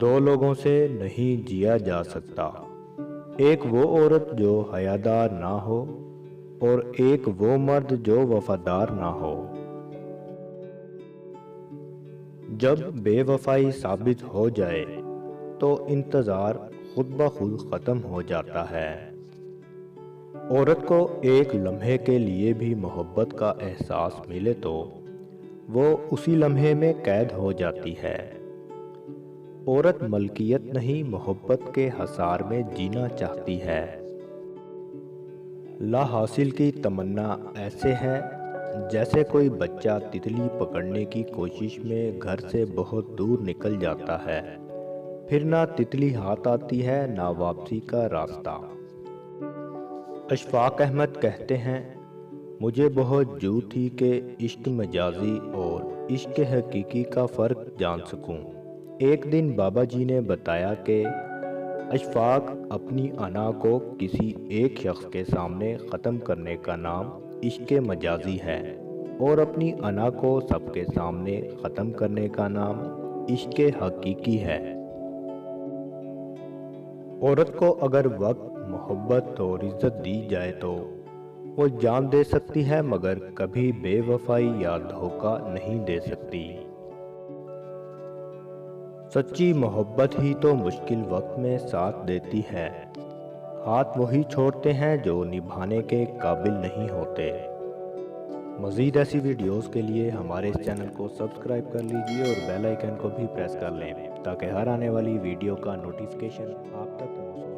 دو لوگوں سے نہیں جیا جا سکتا، ایک وہ عورت جو حیادار نہ ہو اور ایک وہ مرد جو وفادار نہ ہو۔ جب بے وفائی ثابت ہو جائے تو انتظار خود بخود ختم ہو جاتا ہے۔ عورت کو ایک لمحے کے لیے بھی محبت کا احساس ملے تو وہ اسی لمحے میں قید ہو جاتی ہے۔ عورت ملکیت نہیں محبت کے حصار میں جینا چاہتی ہے۔ لا حاصل کی تمنا ایسے ہے جیسے کوئی بچہ تتلی پکڑنے کی کوشش میں گھر سے بہت دور نکل جاتا ہے، پھر نہ تتلی ہاتھ آتی ہے نہ واپسی کا راستہ۔ اشفاق احمد کہتے ہیں، مجھے بہت جو تھی کہ عشق مجازی اور عشق حقیقی کا فرق جان سکوں۔ ایک دن بابا جی نے بتایا کہ اشفاق، اپنی انا کو کسی ایک شخص کے سامنے ختم کرنے کا نام عشق مجازی ہے اور اپنی انا کو سب کے سامنے ختم کرنے کا نام عشق حقیقی ہے۔ عورت کو اگر وقت، محبت اور عزت دی جائے تو وہ جان دے سکتی ہے، مگر کبھی بے وفائی یا دھوکہ نہیں دے سکتی۔ سچی محبت ہی تو مشکل وقت میں ساتھ دیتی ہے۔ ہاتھ وہی چھوڑتے ہیں جو نبھانے کے قابل نہیں ہوتے۔ مزید ایسی ویڈیوز کے لیے ہمارے اس چینل کو سبسکرائب کر لیجئے اور بیل آئیکن کو بھی پریس کر لیں تاکہ ہر آنے والی ویڈیو کا نوٹیفیکیشن آپ تک موصول